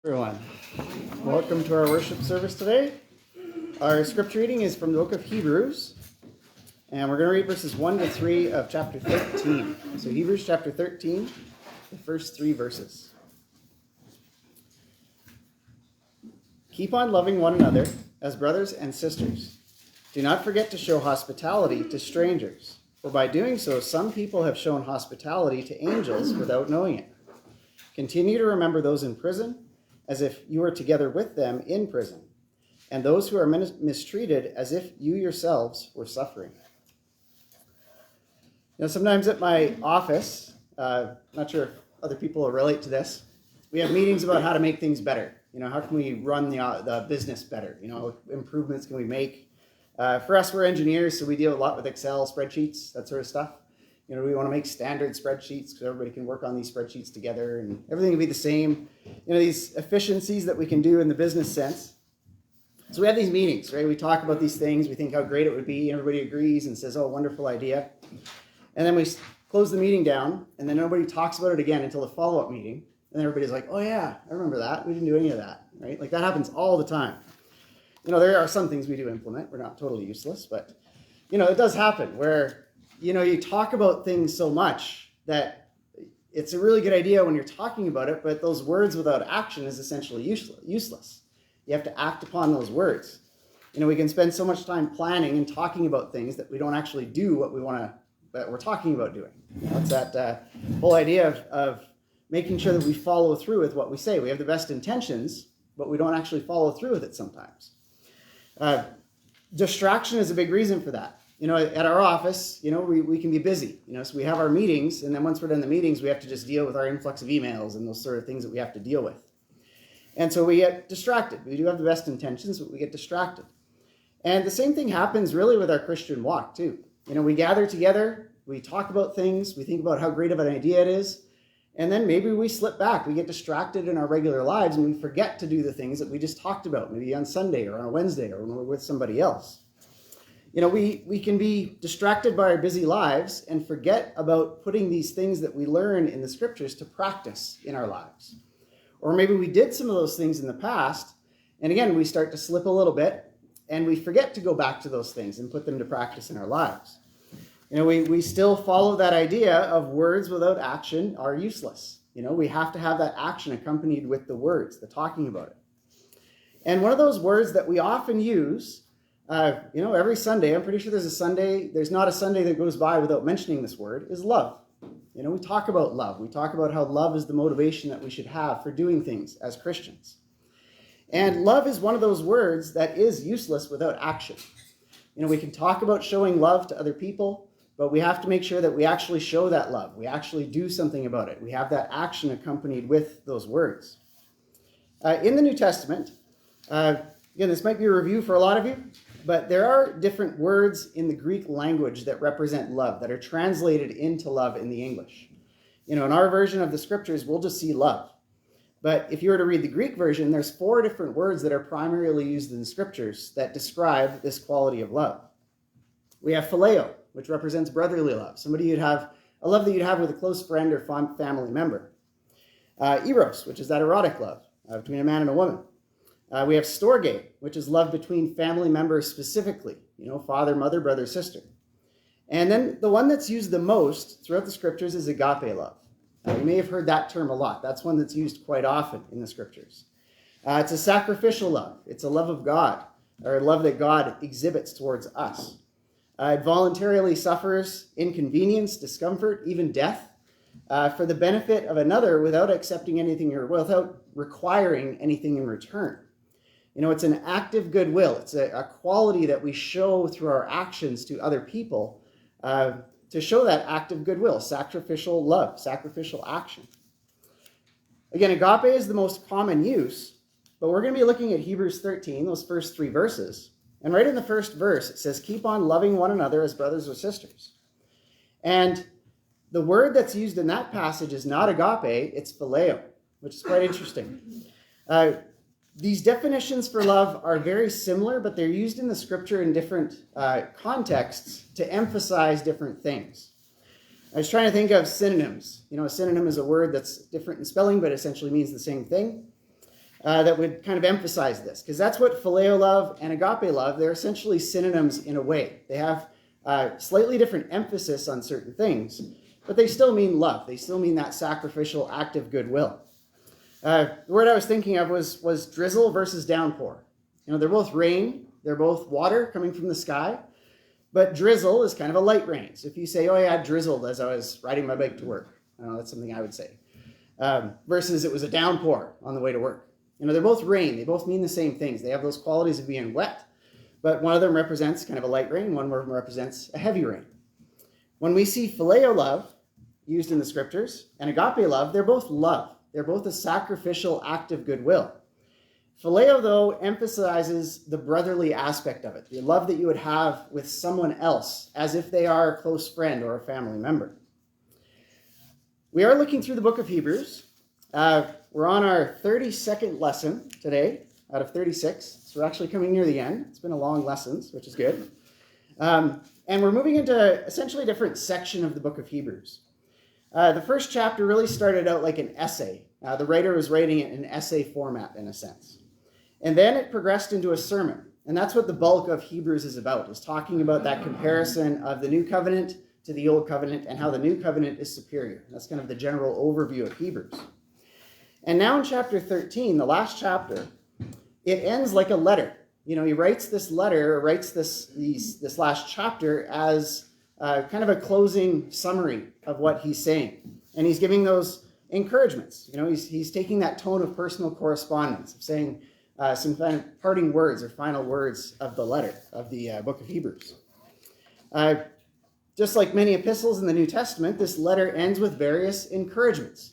Everyone, welcome to our worship service today. Our scripture reading is from the book of Hebrews, and we're going to read verses 1 to 3 of chapter 13. So Hebrews chapter 13, the first 3 verses. Keep on loving one another as brothers and sisters. Do not forget to show hospitality to strangers, for by doing so some people have shown hospitality to angels without knowing it. Continue to remember those in prison, as if you were together with them in prison, and those who are mistreated as if you yourselves were suffering. Sometimes at my office, not sure if other people will relate to this, we have meetings about how to make things better. How can we run the business better? What improvements can we make? For us, we're engineers, so we deal a lot with Excel, spreadsheets, that sort of stuff. We want to make standard spreadsheets because everybody can work on these spreadsheets together and everything will be the same. These efficiencies that we can do in the business sense. So we have these meetings, right? We talk about these things. We think how great it would be. Everybody agrees and says, oh, wonderful idea. And then we close the meeting down and then nobody talks about it again until the follow-up meeting. And then everybody's like, oh yeah, I remember that. We didn't do any of that, right? Like that happens all the time. There are some things we do implement. We're not totally useless, but it does happen where you talk about things so much that it's a really good idea when you're talking about it, but those words without action is essentially useless. You have to act upon those words. We can spend so much time planning and talking about things that we don't actually do what we're talking about doing. It's that whole idea of making sure that we follow through with what we say. We have the best intentions, but we don't actually follow through with it sometimes. Distraction is a big reason for that. At our office, we can be busy, so we have our meetings, and then once we're done the meetings, we have to just deal with our influx of emails and those sort of things that we have to deal with. And so we get distracted. We do have the best intentions, but we get distracted. And the same thing happens really with our Christian walk too. We gather together, we talk about things, we think about how great of an idea it is, and then maybe we slip back. We get distracted in our regular lives and we forget to do the things that we just talked about, maybe on Sunday or on a Wednesday or when we're with somebody else. We can be distracted by our busy lives and forget about putting these things that we learn in the scriptures to practice in our lives. Or maybe we did some of those things in the past, and again, we start to slip a little bit, and we forget to go back to those things and put them to practice in our lives. We still follow that idea of words without action are useless. We have to have that action accompanied with the words, the talking about it. And one of those words that we often use every Sunday, I'm pretty sure there's not a Sunday that goes by without mentioning this word, is love. We talk about love. We talk about how love is the motivation that we should have for doing things as Christians. And love is one of those words that is useless without action. We can talk about showing love to other people, but we have to make sure that we actually show that love. We actually do something about it. We have that action accompanied with those words. In the New Testament, again, this might be a review for a lot of you, but there are different words in the Greek language that represent love, that are translated into love in the English. In our version of the scriptures, we'll just see love. But if you were to read the Greek version, there's 4 different words that are primarily used in the scriptures that describe this quality of love. We have phileo, which represents brotherly love, a love that you'd have with a close friend or family member. Eros, which is that erotic love between a man and a woman. We have storge, which is love between family members specifically, father, mother, brother, sister. And then the one that's used the most throughout the scriptures is agape love. You may have heard that term a lot. That's one that's used quite often in the scriptures. It's a sacrificial love. It's a love of God, or a love that God exhibits towards us. It voluntarily suffers inconvenience, discomfort, even death, for the benefit of another without accepting anything or without requiring anything in return. It's an active goodwill. It's a quality that we show through our actions to other people to show that active goodwill, sacrificial love, sacrificial action. Again, agape is the most common use, but we're going to be looking at Hebrews 13, those first 3 verses. And right in the first verse, it says, keep on loving one another as brothers or sisters. And the word that's used in that passage is not agape, it's phileo, which is quite interesting. These definitions for love are very similar, but they're used in the scripture in different contexts to emphasize different things. I was trying to think of synonyms. A synonym is a word that's different in spelling, but essentially means the same thing. that would kind of emphasize this, because that's what phileo love and agape love, they're essentially synonyms in a way. They have slightly different emphasis on certain things, but they still mean love. They still mean that sacrificial act of goodwill. The word I was thinking of was drizzle versus downpour. They're both rain, they're both water coming from the sky, but drizzle is kind of a light rain. So if you say, oh yeah, it drizzled as I was riding my bike to work, that's something I would say. Versus it was a downpour on the way to work. They're both rain. They both mean the same things. They have those qualities of being wet, but one of them represents kind of a light rain, one of them represents a heavy rain. When we see phileo love used in the scriptures and agape love, they're both love. They're both a sacrificial act of goodwill. Phileo, though, emphasizes the brotherly aspect of it, the love that you would have with someone else, as if they are a close friend or a family member. We are looking through the book of Hebrews. We're on our 32nd lesson today, out of 36. So we're actually coming near the end. It's been a long lesson, which is good. And we're moving into essentially a different section of the book of Hebrews. The first chapter really started out like an essay. The writer was writing it in essay format, in a sense. And then it progressed into a sermon. And that's what the bulk of Hebrews is about, is talking about that comparison of the new covenant to the old covenant and how the new covenant is superior. That's kind of the general overview of Hebrews. And now in chapter 13, the last chapter, it ends like a letter. He writes this letter, or writes this last chapter as kind of a closing summary of what he's saying. And he's giving those encouragements. He's taking that tone of personal correspondence, of saying some kind of parting words or final words of the letter of the book of Hebrews. Just like many epistles in the New Testament, this letter ends with various encouragements.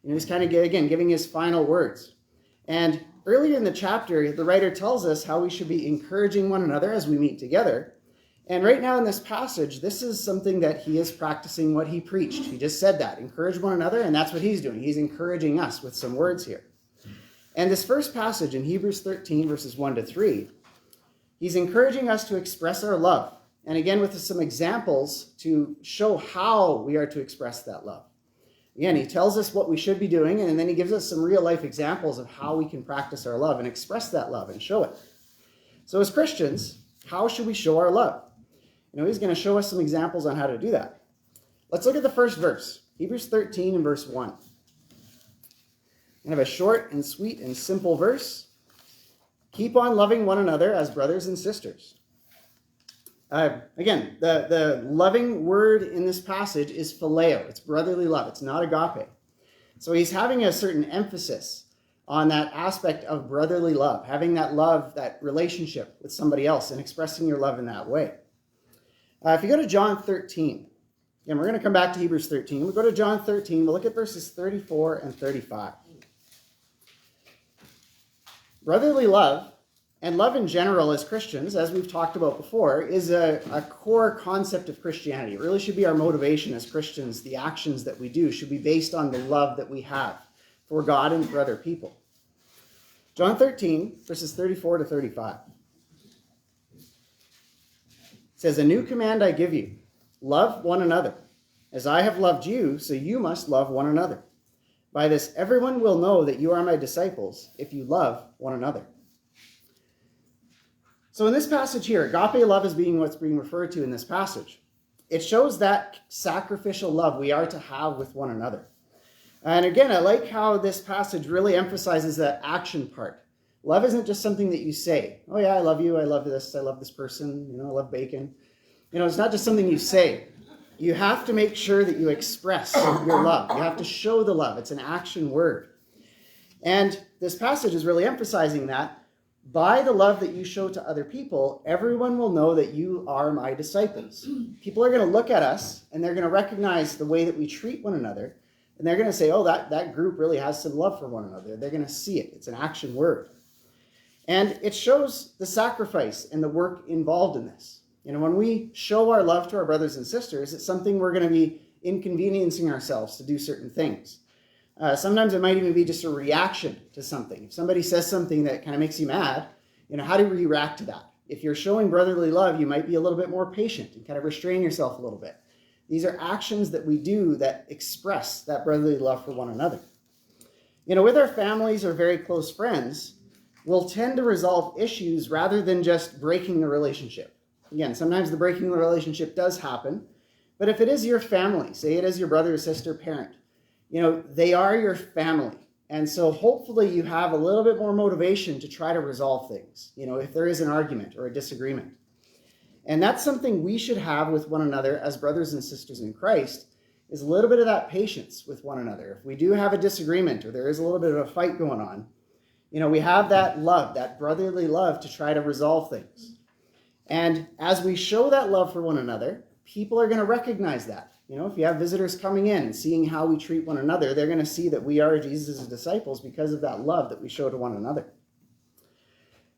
He's kind of, again, giving his final words. And earlier in the chapter, the writer tells us how we should be encouraging one another as we meet together. And right now in this passage, this is something that he is practicing what he preached. He just said that, encourage one another, and that's what he's doing. He's encouraging us with some words here. And this first passage in Hebrews 13, verses 1 to 3, he's encouraging us to express our love. And again, with some examples to show how we are to express that love. Again, he tells us what we should be doing, and then he gives us some real-life examples of how we can practice our love and express that love and show it. So as Christians, how should we show our love? He's going to show us some examples on how to do that. Let's look at the first verse, Hebrews 13 and verse 1. Kind of a short and sweet and simple verse. Keep on loving one another as brothers and sisters. Again, the loving word in this passage is phileo. It's brotherly love. It's not agape. So he's having a certain emphasis on that aspect of brotherly love, having that love, that relationship with somebody else and expressing your love in that way. If you go to John 13, and we're going to come back to Hebrews 13. We'll go to John 13. We'll look at verses 34 and 35. Brotherly love, and love in general as Christians, as we've talked about before, is a core concept of Christianity. It really should be our motivation as Christians. The actions that we do should be based on the love that we have for God and for other people. John 13, verses 34 to 35. It says, "A new command I give you, love one another. As I have loved you, so you must love one another. By this everyone will know that you are my disciples, if you love one another." So in this passage here, agape love is what's being referred to in this passage. It shows that sacrificial love we are to have with one another. And again, I like how this passage really emphasizes that action part. Love isn't just something that you say. Oh yeah, I love you, I love this person, I love bacon. It's not just something you say. You have to make sure that you express your love. You have to show the love. It's an action word. And this passage is really emphasizing that. By the love that you show to other people, everyone will know that you are my disciples. People are going to look at us, and they're going to recognize the way that we treat one another, and they're going to say, oh, that group really has some love for one another. They're going to see it. It's an action word. And it shows the sacrifice and the work involved in this. When we show our love to our brothers and sisters, it's something we're going to be inconveniencing ourselves to do certain things. Sometimes it might even be just a reaction to something. If somebody says something that kind of makes you mad, how do you react to that? If you're showing brotherly love, you might be a little bit more patient and kind of restrain yourself a little bit. These are actions that we do that express that brotherly love for one another. With our families or very close friends, we'll tend to resolve issues rather than just breaking the relationship. Again, sometimes the breaking of the relationship does happen, but if it is your family, say it is your brother or sister, parent, they are your family. And so hopefully you have a little bit more motivation to try to resolve things, if there is an argument or a disagreement. And that's something we should have with one another as brothers and sisters in Christ, is a little bit of that patience with one another. If we do have a disagreement or there is a little bit of a fight going on, we have that love, that brotherly love to try to resolve things. And as we show that love for one another, people are going to recognize that. If you have visitors coming in and seeing how we treat one another, they're going to see that we are Jesus' disciples because of that love that we show to one another.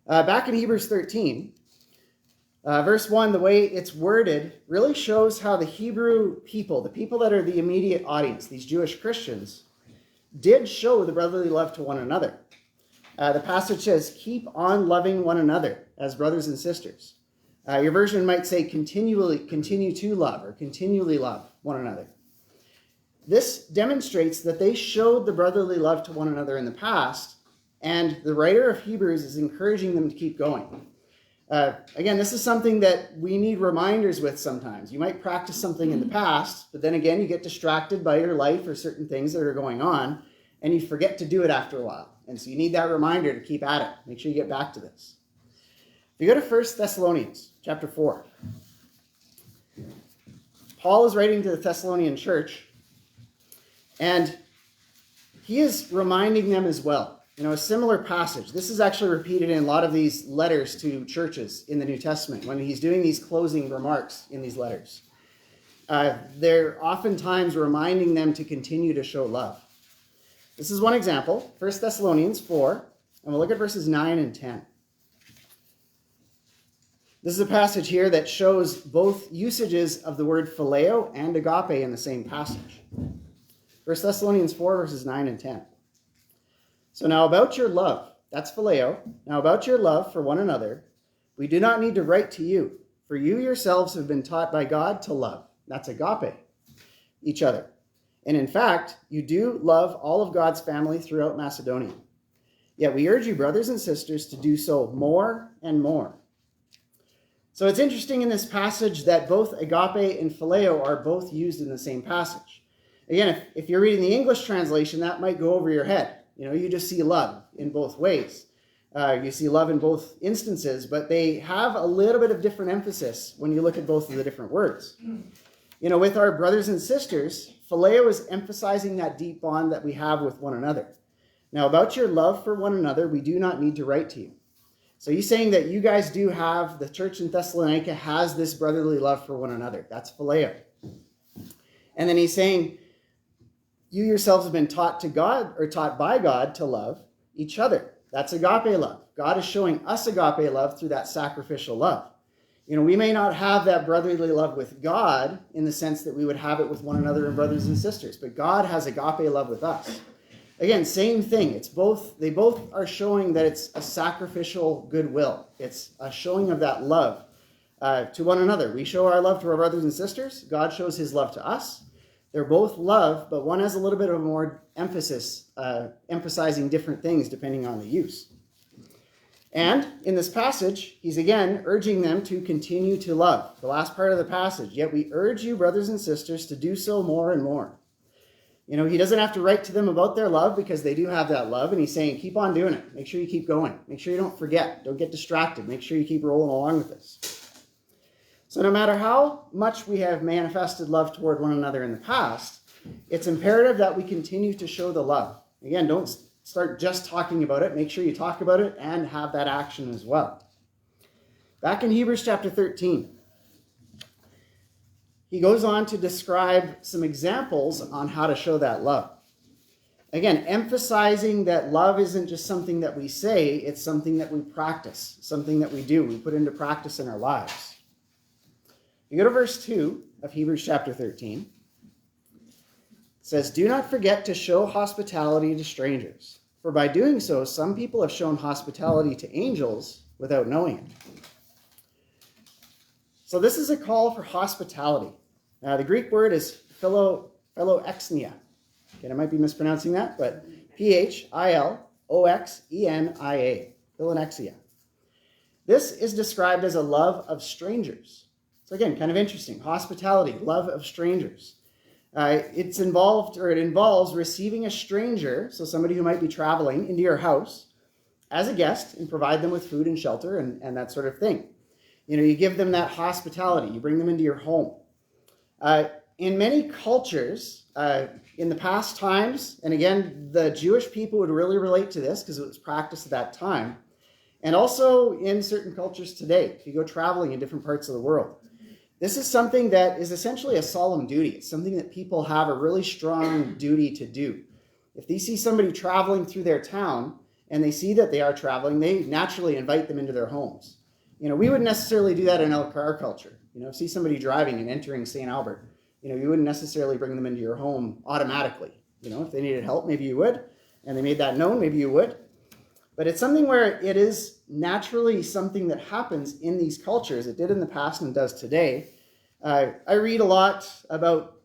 Back in Hebrews 13, verse 1, the way it's worded really shows how the Hebrew people, the people that are the immediate audience, these Jewish Christians, did show the brotherly love to one another. The passage says, keep on loving one another as brothers and sisters. Your version might say continue to love or continually love one another. This demonstrates that they showed the brotherly love to one another in the past, and the writer of Hebrews is encouraging them to keep going. Again, this is something that we need reminders with sometimes. You might practice something in the past, but then again, you get distracted by your life or certain things that are going on, and you forget to do it after a while. And so you need that reminder to keep at it. Make sure you get back to this. If you go to 1 Thessalonians chapter 4, Paul is writing to the Thessalonian church, and he is reminding them as well. A similar passage. This is actually repeated in a lot of these letters to churches in the New Testament when he's doing these closing remarks in these letters. They're oftentimes reminding them to continue to show love. This is one example, 1 Thessalonians 4, and we'll look at verses 9 and 10. This is a passage here that shows both usages of the word phileo and agape in the same passage. 1 Thessalonians 4, verses 9 and 10. So now about your love, that's phileo, now about your love for one another, we do not need to write to you, for you yourselves have been taught by God to love, that's agape, each other. And in fact, you do love all of God's family throughout Macedonia. Yet we urge you, brothers and sisters, to do so more and more. So it's interesting in this passage that both agape and phileo are both used in the same passage. Again, if you're reading the English translation, that might go over your head. You just see love in both ways. You see love in both instances, but they have a little bit of different emphasis when you look at both of the different words. With our brothers and sisters, phileo is emphasizing that deep bond that we have with one another. Now, about your love for one another, we do not need to write to you. So he's saying that you guys do have, the church in Thessalonica has this brotherly love for one another. That's phileo. And then he's saying, you yourselves have been taught by God to love each other. That's agape love. God is showing us agape love through that sacrificial love. We may not have that brotherly love with God in the sense that we would have it with one another and brothers and sisters, but God has agape love with us. Again, same thing. They both are showing that it's a sacrificial goodwill. It's a showing of that love to one another. We show our love to our brothers and sisters. God shows his love to us. They're both love, but one has a little bit of more emphasis, emphasizing different things depending on the use. And in this passage, he's again urging them to continue to love. The last part of the passage, yet we urge you, brothers and sisters, to do so more and more. He doesn't have to write to them about their love because they do have that love, and he's saying, keep on doing it. Make sure you keep going. Make sure you don't forget. Don't get distracted. Make sure you keep rolling along with this. So no matter how much we have manifested love toward one another in the past, it's imperative that we continue to show the love. Again, don't start just talking about it. Make sure you talk about it and have that action as well. Back in Hebrews chapter 13, he goes on to describe some examples on how to show that love. Again, emphasizing that love isn't just something that we say, it's something that we practice, something that we do, we put into practice in our lives. You go to verse 2 of Hebrews chapter 13. It says, do not forget to show hospitality to strangers, for by doing so, some people have shown hospitality to angels without knowing it. So this is a call for hospitality. The Greek word is philoexnia. Okay, I might be mispronouncing that, but Philoxenia, philonexia. This is described as a love of strangers. So again, kind of interesting. Hospitality, love of strangers. It involves receiving a stranger, so somebody who might be traveling, into your house as a guest and provide them with food and shelter and that sort of thing. You give them that hospitality. You bring them into your home. In many cultures, in the past times, and again, the Jewish people would really relate to this because it was practiced at that time, and also in certain cultures today, if you go traveling in different parts of the world. This is something that is essentially a solemn duty. It's something that people have a really strong duty to do. If they see somebody traveling through their town and they see that they are traveling, they naturally invite them into their homes. We wouldn't necessarily do that in our culture. See somebody driving and entering St. Albert. You wouldn't necessarily bring them into your home automatically. If they needed help, maybe you would. And they made that known, maybe you would. But it's something where it is naturally something that happens in these cultures. It did in the past and does today. I read a lot about,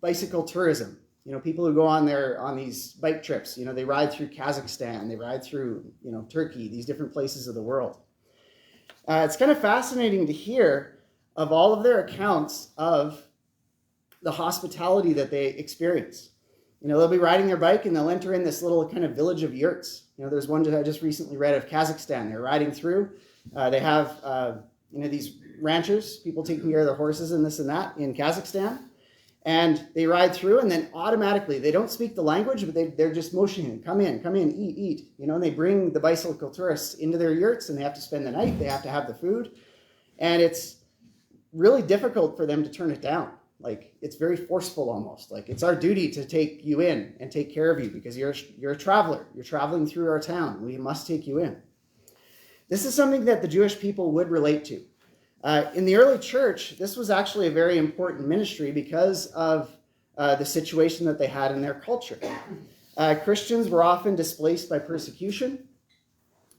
bicycle tourism. People who go on these bike trips. They ride through Kazakhstan, they ride through, Turkey, these different places of the world. It's kind of fascinating to hear of all of their accounts of the hospitality that they experience. They'll be riding their bike and they'll enter in this little kind of village of yurts. There's one that I just recently read of Kazakhstan. They're riding through. They have, these ranchers, people taking care of their horses and this and that in Kazakhstan. And they ride through and then automatically, they don't speak the language, but they're just motioning, come in, eat. And they bring the bicycle tourists into their yurts and they have to spend the night. They have to have the food. And it's really difficult for them to turn it down. It's very forceful almost. It's our duty to take you in and take care of you because you're a traveler. You're traveling through our town. We must take you in. This is something that the Jewish people would relate to. In the early church, this was actually a very important ministry because of the situation that they had in their culture. Christians were often displaced by persecution.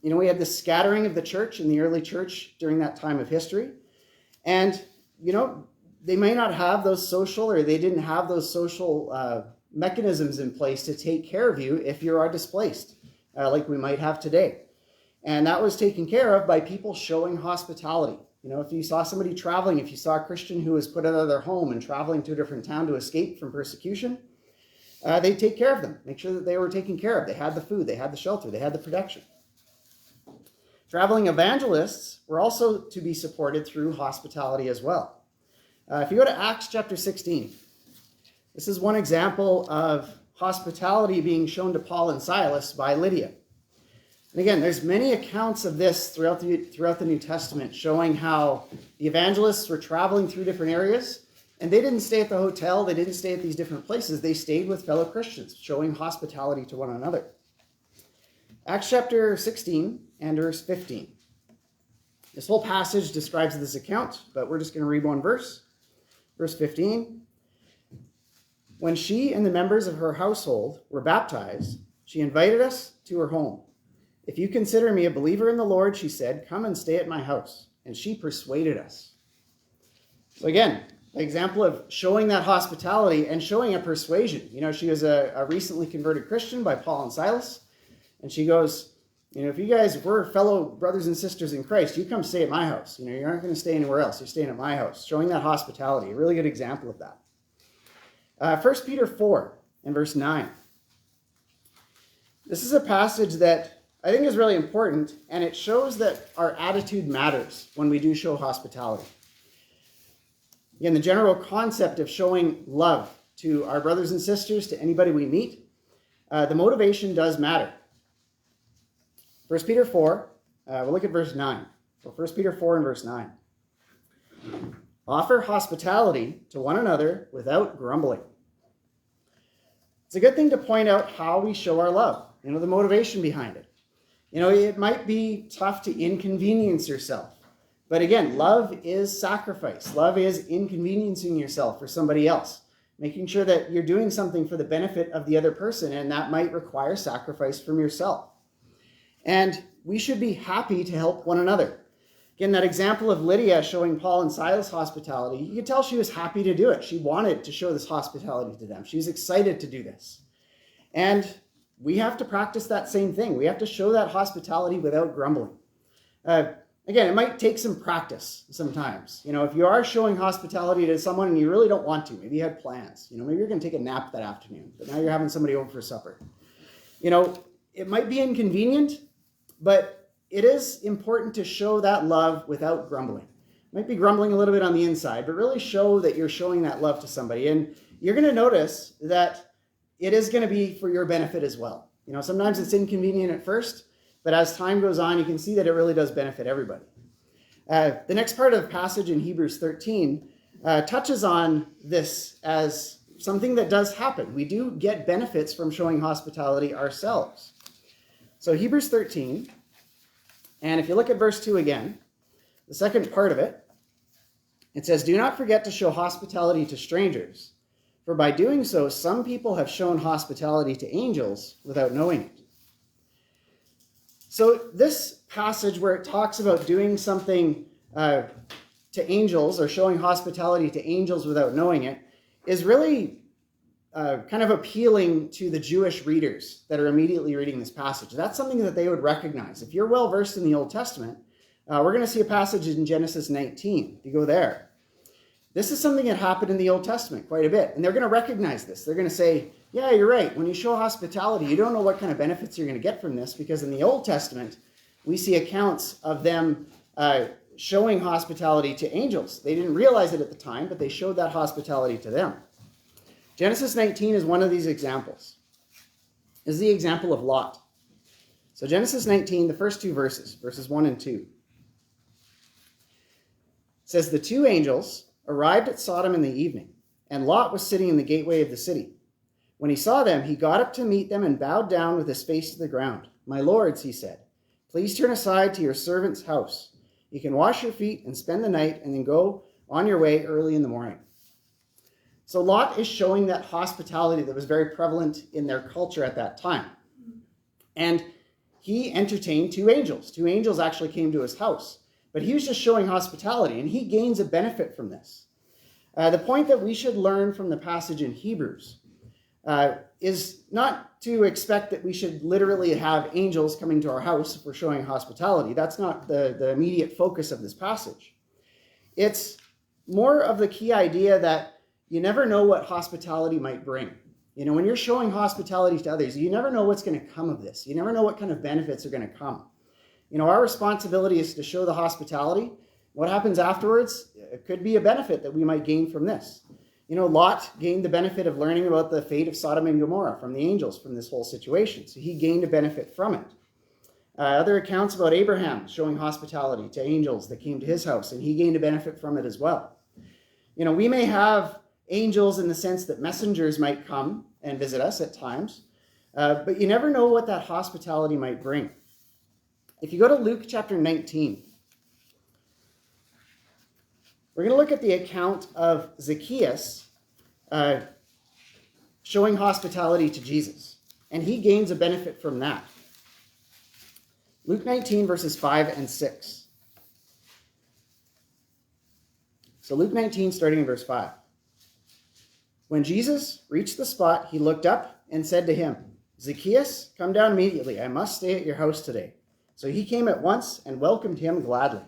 We had the scattering of the church in the early church during that time of history. And, they may not have those social, or they didn't have those social mechanisms in place to take care of you if you are displaced, like we might have today. And that was taken care of by people showing hospitality. If you saw somebody traveling, if you saw a Christian who was put out of their home and traveling to a different town to escape from persecution, they'd take care of them, make sure that they were taken care of. They had the food, they had the shelter, they had the protection. Traveling evangelists were also to be supported through hospitality as well. If you go to Acts chapter 16, this is one example of hospitality being shown to Paul and Silas by Lydia. And again, there's many accounts of this throughout the New Testament showing how the evangelists were traveling through different areas, and they didn't stay at the hotel, they didn't stay at these different places, they stayed with fellow Christians, showing hospitality to one another. Acts chapter 16 and verse 15. This whole passage describes this account, but we're just going to read one verse. Verse 15. When she and the members of her household were baptized, she invited us to her home. If you consider me a believer in the Lord, she said, come and stay at my house. And she persuaded us. So again, the example of showing that hospitality and showing a persuasion. She was a recently converted Christian by Paul and Silas. And she goes, if you guys were fellow brothers and sisters in Christ, you come stay at my house. You aren't going to stay anywhere else. You're staying at my house. Showing that hospitality. A really good example of that. 1 Peter 4 and verse 9. This is a passage that I think is really important, and it shows that our attitude matters when we do show hospitality. Again, the general concept of showing love to our brothers and sisters, to anybody we meet, the motivation does matter. 1 Peter 4, we'll look at verse 9. So 1 Peter 4 and verse 9. Offer hospitality to one another without grumbling. It's a good thing to point out how we show our love, the motivation behind it. It might be tough to inconvenience yourself. But again, love is sacrifice. Love is inconveniencing yourself for somebody else. Making sure that you're doing something for the benefit of the other person, and that might require sacrifice from yourself. And we should be happy to help one another. Again, that example of Lydia showing Paul and Silas hospitality, you could tell she was happy to do it. She wanted to show this hospitality to them. She was excited to do this. And we have to practice that same thing. We have to show that hospitality without grumbling. Again, it might take some practice sometimes. If you are showing hospitality to someone and you really don't want to, maybe you had plans, maybe you're going to take a nap that afternoon, but now you're having somebody over for supper. It might be inconvenient, but it is important to show that love without grumbling. Might be grumbling a little bit on the inside, but really show that you're showing that love to somebody. And you're going to notice that it is going to be for your benefit as well. Sometimes it's inconvenient at first, but as time goes on, you can see that it really does benefit everybody. The next part of the passage in Hebrews 13 touches on this as something that does happen. We do get benefits from showing hospitality ourselves. So Hebrews 13, and if you look at verse 2 again, the second part of it, it says, "Do not forget to show hospitality to strangers, for by doing so, some people have shown hospitality to angels without knowing it." So this passage where it talks about doing something to angels or showing hospitality to angels without knowing it is really kind of appealing to the Jewish readers that are immediately reading this passage. That's something that they would recognize. If you're well versed in the Old Testament, we're going to see a passage in Genesis 19. If you go there, this is something that happened in the Old Testament quite a bit. And they're going to recognize this. They're going to say, yeah, you're right. When you show hospitality, you don't know what kind of benefits you're going to get from this, because in the Old Testament, we see accounts of them showing hospitality to angels. They didn't realize it at the time, but they showed that hospitality to them. Genesis 19 is one of these examples. This is the example of Lot. So Genesis 19, the first two verses 1 and 2. Says, "The two angels arrived at Sodom in the evening, and Lot was sitting in the gateway of the city. When he saw them, he got up to meet them and bowed down with his face to the ground. 'My lords,' he said, 'please turn aside to your servant's house. You can wash your feet and spend the night and then go on your way early in the morning.'" So Lot is showing that hospitality that was very prevalent in their culture at that time. And he entertained two angels. Two angels actually came to his house. But he was just showing hospitality, and he gains a benefit from this. The point that we should learn from the passage in Hebrews is not to expect that we should literally have angels coming to our house if we're showing hospitality. That's not the immediate focus of this passage. It's more of the key idea that you never know what hospitality might bring. When you're showing hospitality to others, you never know what's going to come of this. You never know what kind of benefits are going to come. Our responsibility is to show the hospitality. What happens afterwards, it could be a benefit that we might gain from this. Lot gained the benefit of learning about the fate of Sodom and Gomorrah from the angels from this whole situation. So he gained a benefit from it. Other accounts about Abraham showing hospitality to angels that came to his house, and he gained a benefit from it as well. We may have angels in the sense that messengers might come and visit us at times, but you never know what that hospitality might bring. If you go to Luke chapter 19, we're going to look at the account of Zacchaeus showing hospitality to Jesus, and he gains a benefit from that. Luke 19, verses 5 and 6. So Luke 19, starting in verse 5. "When Jesus reached the spot, he looked up and said to him, 'Zacchaeus, come down immediately. I must stay at your house today.' So he came at once and welcomed him gladly."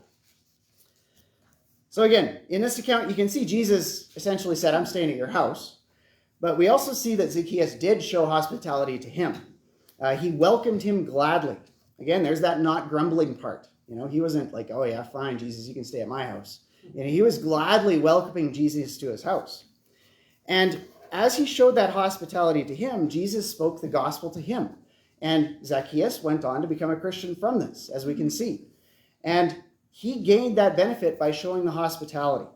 So again, in this account, you can see Jesus essentially said, "I'm staying at your house." But we also see that Zacchaeus did show hospitality to him. He welcomed him gladly. Again, there's that not grumbling part. He wasn't like, "Oh yeah, fine, Jesus, you can stay at my house." He was gladly welcoming Jesus to his house. And as he showed that hospitality to him, Jesus spoke the gospel to him. And Zacchaeus went on to become a Christian from this, as we can see. And he gained that benefit by showing the hospitality.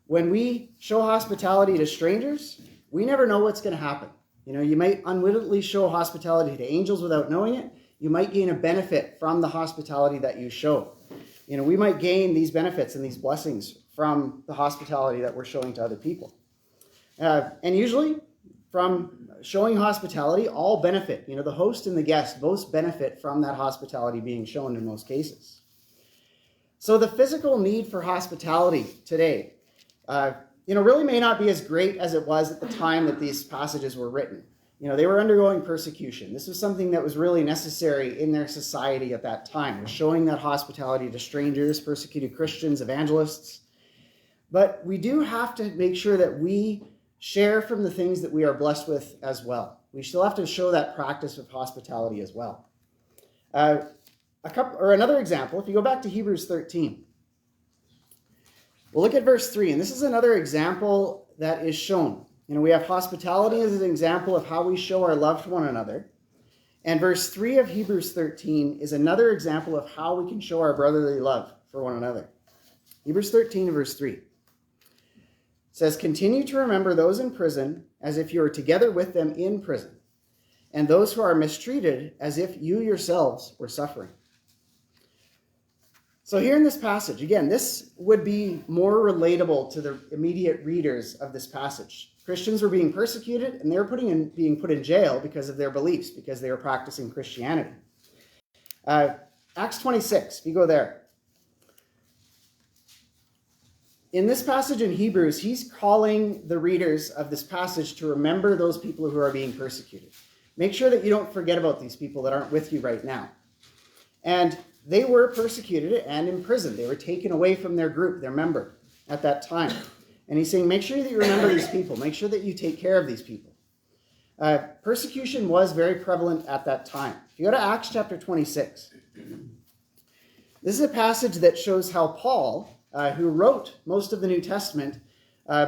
When we show hospitality to strangers, we never know what's going to happen. You might unwittingly show hospitality to angels without knowing it. You might gain a benefit from the hospitality that you show. We might gain these benefits and these blessings from the hospitality that we're showing to other people. And usually, from showing hospitality, all benefit. The host and the guest both benefit from that hospitality being shown in most cases. So the physical need for hospitality today, really may not be as great as it was at the time that these passages were written. They were undergoing persecution. This was something that was really necessary in their society at that time, was showing that hospitality to strangers, persecuted Christians, evangelists. But we do have to make sure that we share from the things that we are blessed with as well. We still have to show that practice of hospitality as well. Another example, if you go back to Hebrews 13, we'll look at verse 3, and this is another example that is shown. We have hospitality as an example of how we show our love to one another. And verse 3 of Hebrews 13 is another example of how we can show our brotherly love for one another. Hebrews 13, verse 3. It says, "Continue to remember those in prison as if you were together with them in prison, and those who are mistreated as if you yourselves were suffering." So here in this passage, again, this would be more relatable to the immediate readers of this passage. Christians were being persecuted, and they were being put in jail because of their beliefs, because they were practicing Christianity. Acts 26, if you go there. In this passage in Hebrews, he's calling the readers of this passage to remember those people who are being persecuted. Make sure that you don't forget about these people that aren't with you right now. And they were persecuted and imprisoned. They were taken away from their group, their member, at that time. And he's saying, make sure that you remember these people. Make sure that you take care of these people. Persecution was very prevalent at that time. If you go to Acts chapter 26, this is a passage that shows how Paul, who wrote most of the New Testament,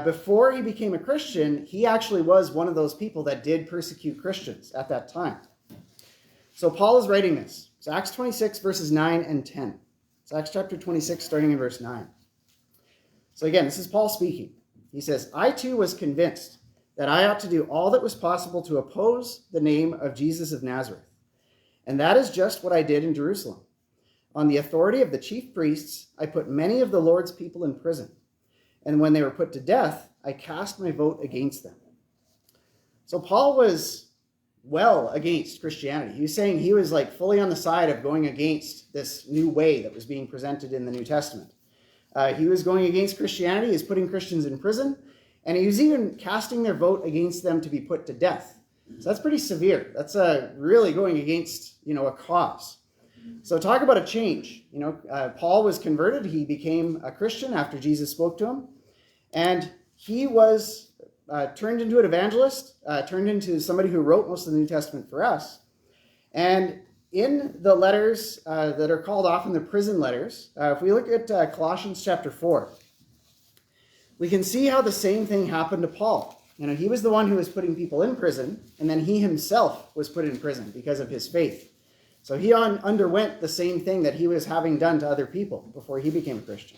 before he became a Christian, he actually was one of those people that did persecute Christians at that time. So Paul is writing this. It's Acts 26, verses 9 and 10. It's Acts chapter 26, starting in verse 9. So again, this is Paul speaking. He says, "I too was convinced that I ought to do all that was possible to oppose the name of Jesus of Nazareth. And that is just what I did in Jerusalem. On the authority of the chief priests, I put many of the Lord's people in prison. And when they were put to death, I cast my vote against them." So Paul was well against Christianity. He was saying he was like fully on the side of going against this new way that was being presented in the New Testament. He was going against Christianity. He was putting Christians in prison, and he was even casting their vote against them to be put to death. So that's pretty severe. That's really going against, a cause. So talk about a change. Paul was converted. He became a Christian after Jesus spoke to him, and he was turned into an evangelist, turned into somebody who wrote most of the New Testament for us. And in the letters that are called often the prison letters, if we look at Colossians chapter 4, we can see how the same thing happened to Paul. He was the one who was putting people in prison, and then he himself was put in prison because of his faith. So he underwent the same thing that he was having done to other people before he became a Christian.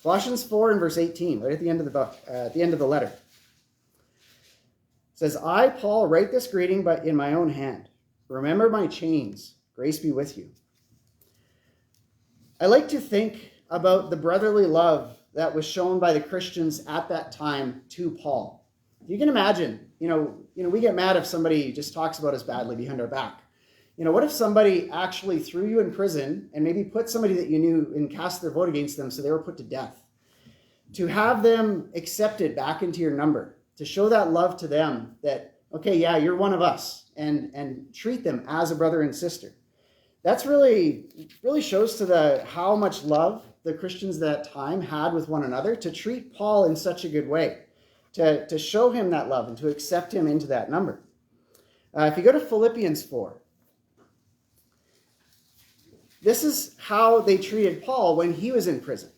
Colossians 4 and verse 18, right at the end of the book, at the end of the letter. It says, "I, Paul, write this greeting but in my own hand. Remember my chains. Grace be with you." I like to think about the brotherly love that was shown by the Christians at that time to Paul. You can imagine, we get mad if somebody just talks about us badly behind our back. What if somebody actually threw you in prison and maybe put somebody that you knew and cast their vote against them so they were put to death? To have them accepted back into your number, to show that love to them that, okay, yeah, you're one of us, and treat them as a brother and sister. That's really shows to how much love the Christians that time had with one another, to treat Paul in such a good way, to show him that love and to accept him into that number. If you go to Philippians 4, this is how they treated Paul when he was in prison.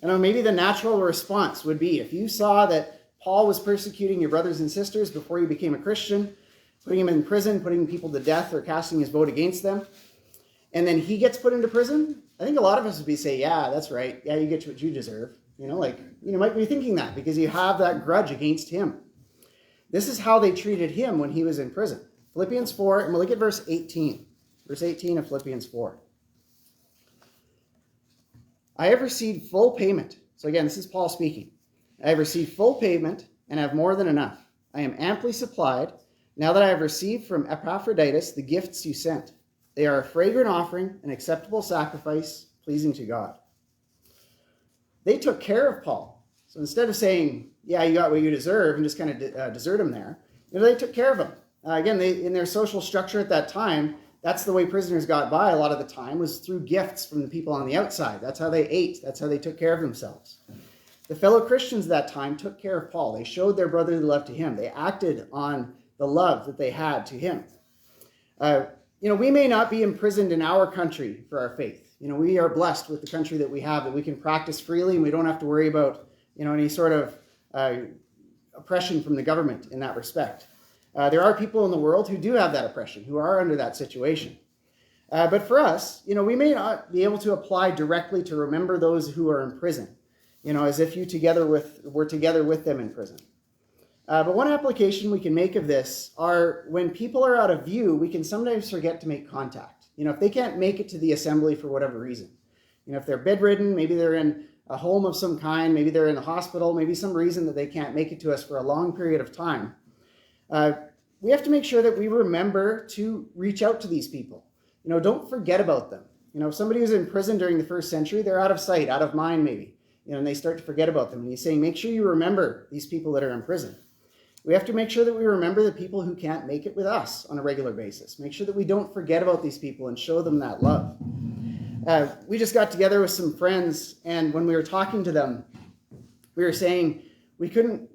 Maybe the natural response would be, if you saw that Paul was persecuting your brothers and sisters before he became a Christian, putting him in prison, putting people to death, or casting his vote against them, and then he gets put into prison, I think a lot of us would be say, yeah, that's right. Yeah, you get what you deserve. You might be thinking that because you have that grudge against him. This is how they treated him when he was in prison. Philippians 4, and we'll look at verse 18. Verse 18 of Philippians 4. "I have received full payment." So again, this is Paul speaking. "I have received full payment and have more than enough. I am amply supplied now that I have received from Epaphroditus the gifts you sent. They are a fragrant offering, an acceptable sacrifice, pleasing to God." They took care of Paul. So instead of saying, yeah, you got what you deserve, and just kind of desert him there, They took care of them. Again, in their social structure at that time, that's the way prisoners got by a lot of the time, was through gifts from the people on the outside. That's how they ate. That's how they took care of themselves. The fellow Christians at that time took care of Paul. They showed their brotherly love to him. They acted on the love that they had to him. We may not be imprisoned in our country for our faith. We are blessed with the country that we have, that we can practice freely, and we don't have to worry about, any sort of oppression from the government in that respect. There are people in the world who do have that oppression, who are under that situation. But for us, we may not be able to apply directly to remember those who are in prison, as if were together with them in prison. But one application we can make of this are when people are out of view, we can sometimes forget to make contact. If they can't make it to the assembly for whatever reason, if they're bedridden, maybe they're in a home of some kind, maybe they're in the hospital, maybe some reason that they can't make it to us for a long period of time. We have to make sure that we remember to reach out to these people. Don't forget about them. If somebody was in prison during the first century, they're out of sight, out of mind maybe, and they start to forget about them. And he's saying, make sure you remember these people that are in prison. We have to make sure that we remember the people who can't make it with us on a regular basis. Make sure that we don't forget about these people and show them that love. We just got together with some friends, and when we were talking to them, we were saying we couldn't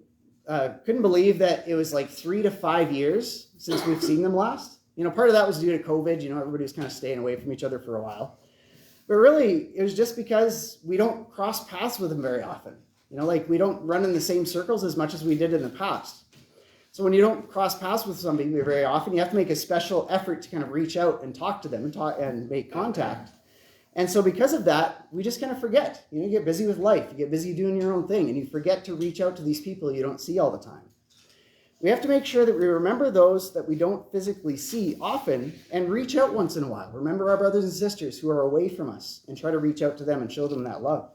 believe that it was like 3 to 5 years since we've seen them last. Part of that was due to COVID. Everybody was kind of staying away from each other for a while. But really, it was just because we don't cross paths with them very often. We don't run in the same circles as much as we did in the past. So when you don't cross paths with somebody very often, you have to make a special effort to kind of reach out and talk to them and make contact. And so because of that, we just kind of forget. You get busy with life. You get busy doing your own thing, and you forget to reach out to these people you don't see all the time. We have to make sure that we remember those that we don't physically see often and reach out once in a while. Remember our brothers and sisters who are away from us and try to reach out to them and show them that love.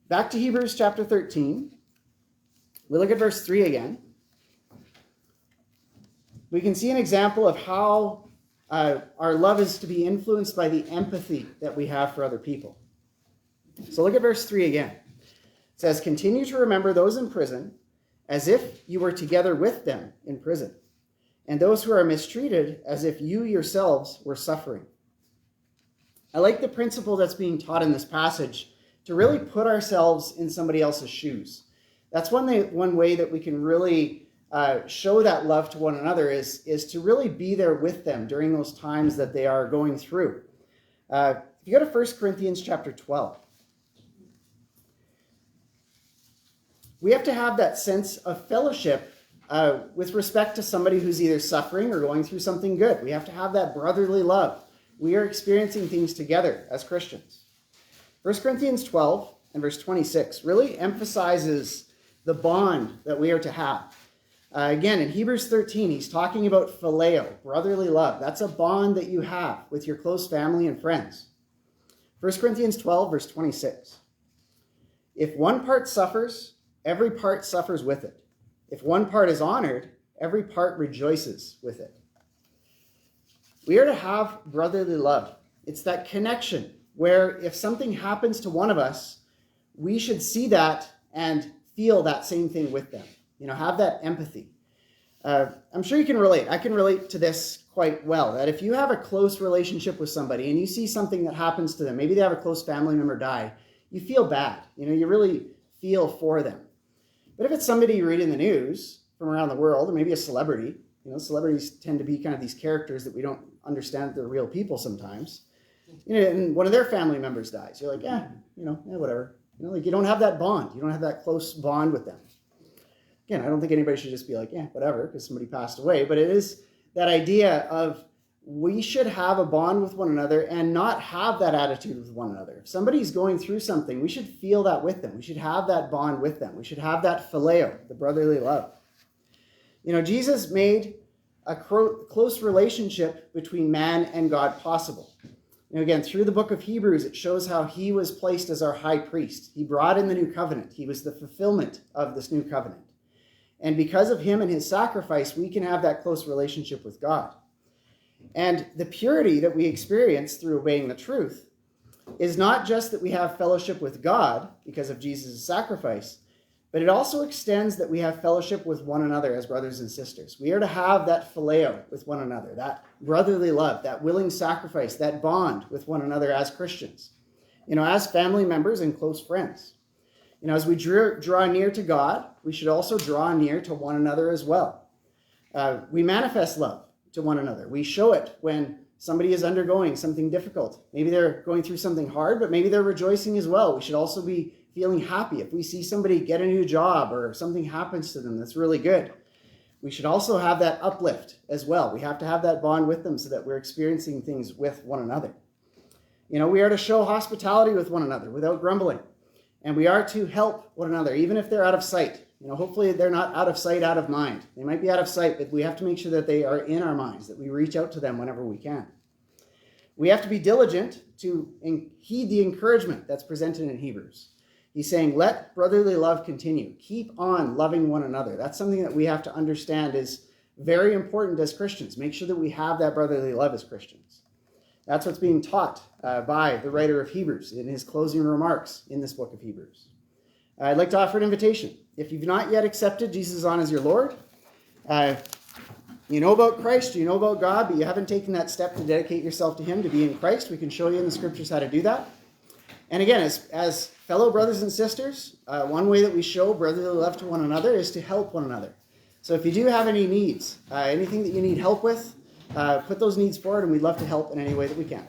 Back to Hebrews chapter 13. We look at verse 3 again. We can see an example of how our love is to be influenced by the empathy that we have for other people. So look at verse 3 again. It says, continue to remember those in prison as if you were together with them in prison, and those who are mistreated as if you yourselves were suffering. I like the principle that's being taught in this passage to really put ourselves in somebody else's shoes. That's one way that we can really show that love to one another is to really be there with them during those times that they are going through. If you go to 1 Corinthians chapter 12, we have to have that sense of fellowship with respect to somebody who's either suffering or going through something good. We have to have that brotherly love. We are experiencing things together as Christians. 1 Corinthians 12 and verse 26 really emphasizes the bond that we are to have. Again, in Hebrews 13, he's talking about phileo, brotherly love. That's a bond that you have with your close family and friends. 1 Corinthians 12, verse 26. If one part suffers, every part suffers with it. If one part is honored, every part rejoices with it. We are to have brotherly love. It's that connection where if something happens to one of us, we should see that and feel that same thing with them. Have that empathy. I'm sure you can relate. I can relate to this quite well, that if you have a close relationship with somebody and you see something that happens to them, maybe they have a close family member die, you feel bad. You really feel for them. But if it's somebody you read in the news from around the world, or maybe a celebrity, celebrities tend to be kind of these characters that we don't understand that they're real people sometimes. And one of their family members dies. You're like, whatever. You don't have that bond. You don't have that close bond with them. Again, I don't think anybody should just be like, whatever, because somebody passed away. But it is that idea of we should have a bond with one another and not have that attitude with one another. If somebody's going through something, we should feel that with them. We should have that bond with them. We should have that phileo, the brotherly love. Jesus made a close relationship between man and God possible. Again, through the book of Hebrews, it shows how he was placed as our high priest. He brought in the new covenant. He was the fulfillment of this new covenant. And because of him and his sacrifice, we can have that close relationship with God. And the purity that we experience through obeying the truth is not just that we have fellowship with God because of Jesus' sacrifice, But it also extends that we have fellowship with one another as brothers and sisters. We are to have that phileo with one another, that brotherly love, that willing sacrifice, that bond with one another as Christians, as family members and close friends. As we draw near to God, we should also draw near to one another as well. We manifest love to one another. We show it when somebody is undergoing something difficult. Maybe they're going through something hard, but maybe they're rejoicing as well. We should also be feeling happy. If we see somebody get a new job or something happens to them that's really good, we should also have that uplift as well. We have to have that bond with them so that we're experiencing things with one another. We are to show hospitality with one another without grumbling. And we are to help one another, even if they're out of sight. Hopefully they're not out of sight, out of mind. They might be out of sight, but we have to make sure that they are in our minds, that we reach out to them whenever we can. We have to be diligent to heed the encouragement that's presented in Hebrews. He's saying, let brotherly love continue. Keep on loving one another. That's something that we have to understand is very important as Christians. Make sure that we have that brotherly love as Christians. That's what's being taught by the writer of Hebrews in his closing remarks in this book of Hebrews. I'd like to offer an invitation. If you've not yet accepted Jesus on as your Lord, you know about Christ, you know about God, but you haven't taken that step to dedicate yourself to him, to be in Christ, we can show you in the scriptures how to do that. And again, as fellow brothers and sisters, one way that we show brotherly love to one another is to help one another. So if you do have any needs, anything that you need help with, put those needs forward, and we'd love to help in any way that we can.